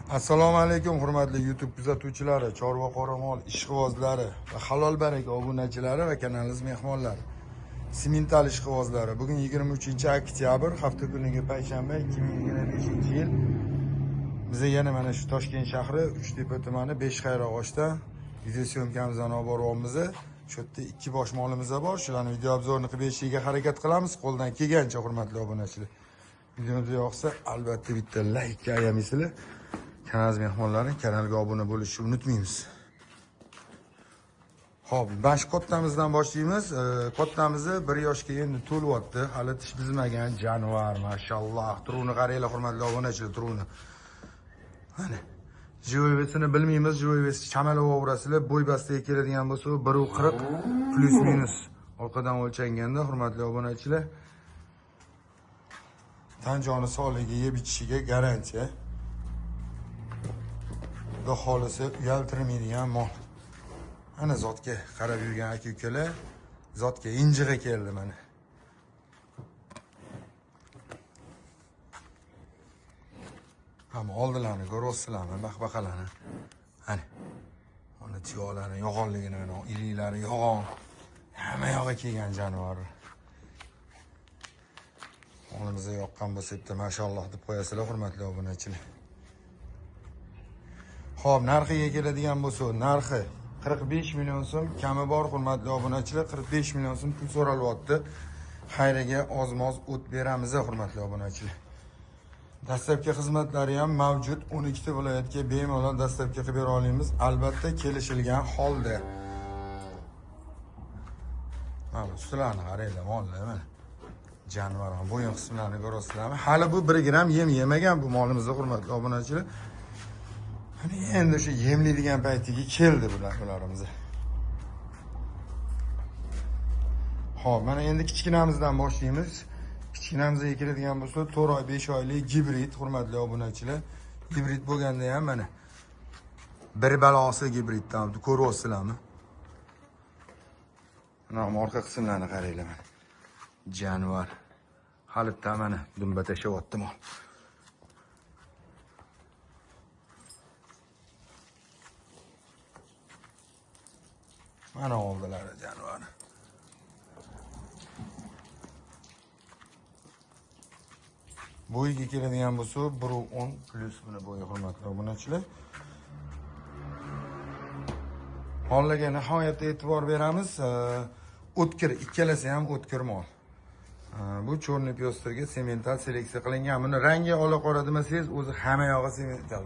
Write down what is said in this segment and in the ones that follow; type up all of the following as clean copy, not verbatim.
Assalomu alaykum hurmatli YouTube kuzatuvchilari, chorva qoramol ishqibozlari va halol baraka obunachilari va kanalimiz mehmonlari. Simental ishqibozlari. Bugun 23-oktyabr, hafta kuniga payshanba 2025-yil. Biza yana mana shu Toshkent shahri Uchtepa tumani Beshxayrog'ochda video syomkamizdan olib boryapmiz. Shu yerda ikki bosh molimiz bor. Shularni video obzorini qilib berishga harakat qilamiz. Qo'ldan kelgancha hurmatli obunachilar. Videomiz yoqsa albatta bitta like ayamisizlar. Kanalimiz mehmonlari kanalga obuna bo'lishni unutmaymiz. Xo'p, bash qottamizdan boshlaymiz. Qottamizni 1 yoshga endi to'lyapti. Hali tish bizmagan jonivor, mashalloh. Turuni qaranglar hurmatli obunachilar, turuni. Mana jivoyvesini bilmaymiz, jivoyvesi chamalab o'rasizlar. Bo'y bastaga keladigan bo'lsa 1.40 plus minus orqadan o'lchanganda hurmatli obunachilar. Tan joni sog'ligiga, yeb ichishiga garantiya. Xudo xolisi uyaltirmaydigan mol. Ana zotga qarab yurgan aka-ukalar, zotga injig'i keldi mana. Ham oldilarni ko'ryapsizlarmi, baqbaqalarni. Ana. Ona tuyoqlari, yo'g'onligini, mana iliklari yo'g'on. Hamma yog'i kelgan jonivor. Molimizni yoqqan bo'lsa bitta mashalloh deb qo'yasizlar hurmatli obunachilar. Xo'p, narxiga keladigan bo'lsa, narxi 45 million so'm, kami bor hurmatli obunachilar, 45 million so'm pul so'ralyapti. Xayriga oz-moz o't beramiz hurmatli obunachilar. Dastlabki xizmatlari ham mavjud. 12 ta viloyatga bemalol dastlabki qilib bera olamiz, albatta kelishilgan holda. Mana ustilarni qaranglar, mollar mana. Jonivor ham bo'yin qismlarini ko'rasizlarmi? Hali bu 1 gram yem yemagan bu molimizni hurmatli obunachilar. Endi o'sha yemlaydigan paytiga keldi bularimiz. Xo'p, mana endi kichkinamizdan boshlaymiz. Kichkinamizga keladigan bo'lsa, 4 oy 5 oylik gibrid hurmatli obunachilar. Gibrid bo'lganda ham mana bir balosi gibriddan ko'ryapsizlarmi? Mana orqa qismlarini qaranglar mana. Jonivor. Halitda mana dumba tashyapti mol. Mana oldilari jonivor. Bo'yiga keladigan bo'lsa 1.10 plus buni bo'yi hurmatli obunachilar. Mollarga nihoyatda e'tibor beramiz. O'tkir, ikkalasi ham o'tkir mol. Bu cho'rni pyostrga semental seleksiya qilingan. Buni rangi ola qora demasangiz, o'zi hamma yog'i semental.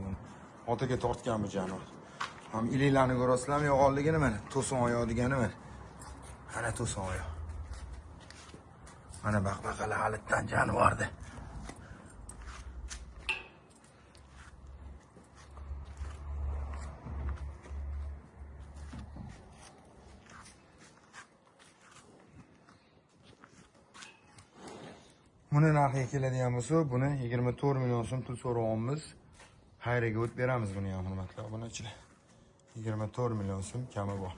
Otaga tortgan bu jonivor. Ham iliklarni ko'rasizlarmi, yo'g'onligini mana, to'sin oyoq degani mana. Mana to'sin oyoq. Mana baqbaqalar halitdan jonivordi. Buni narxiga keladigan bo'lsa, buni 24 million so'm pul so'rayapmiz. Xayriga o't beramiz buni ham hurmatli obunachilar. 24 million so'm kami bor.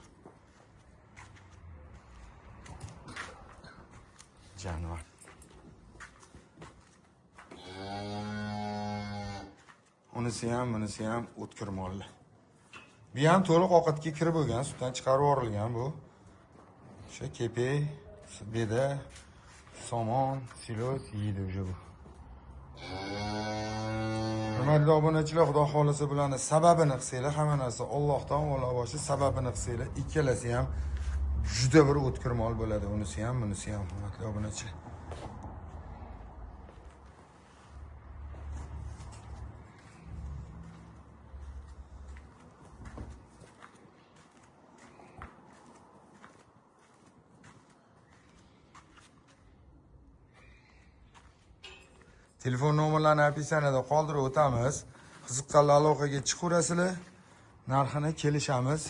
Jonivor. Unisi ham o'tkir mollar. Bu ham to'liq ovqatga kirib bo'lgan, sutdan chiqarib yuborilgan bu. O'sha kepek, beda, somon, silos yeydi o'sha bu. Hurmatli obunachilar, xudo xolisi bularni sababini qilsanglar, hamma narsa Allohdan boshi sababini qilsanglar, ikkalasi ham juda bir o'tkir mol bo'ladi. Unisi ham, bunisi ham hurmatli obunachilar. Telefon nomerlarini opisaniyada qoldirib o'tamiz. Qiziqqanlar aloqaga chiqaverasizlar. Narxini kelishamiz.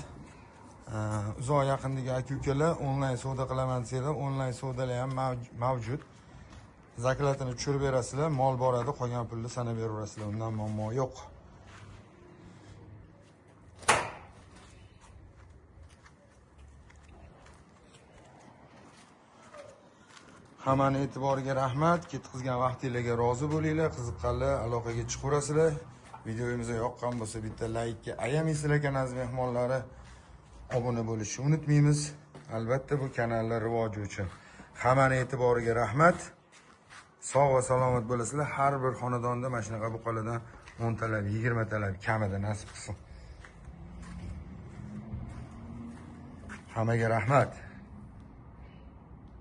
Uzoq yaqindagi aka-ukalar onlayn savdo qilaman desanglar, onlayn savdolar ham mavjud. Zaklatini tushirib berasizlar, mol boradi, qolgan pulni sanab beraverasizlar. Undan muammo yo'q. Hammani e'tiboriga rahmat. Ketkizgan vaqtingizga rozi bo'linglar. Qiziqqanlar aloqaga chiqaverasizlar. Videomizni yoqqan bo'lsa bitta laykka ayamaysizlar ekan aziz mehmonlari. Obuna bo'lishni unutmaymiz. Albatta bu kanallar rivoji uchun. Hammaning e'tiboriga rahmat. Sog' va salomat bo'lasizlar. Har bir xonadonda mana shunaqa buqalardan 10 talab, 20 talab kamida nasib qilsin. Hammaga rahmat.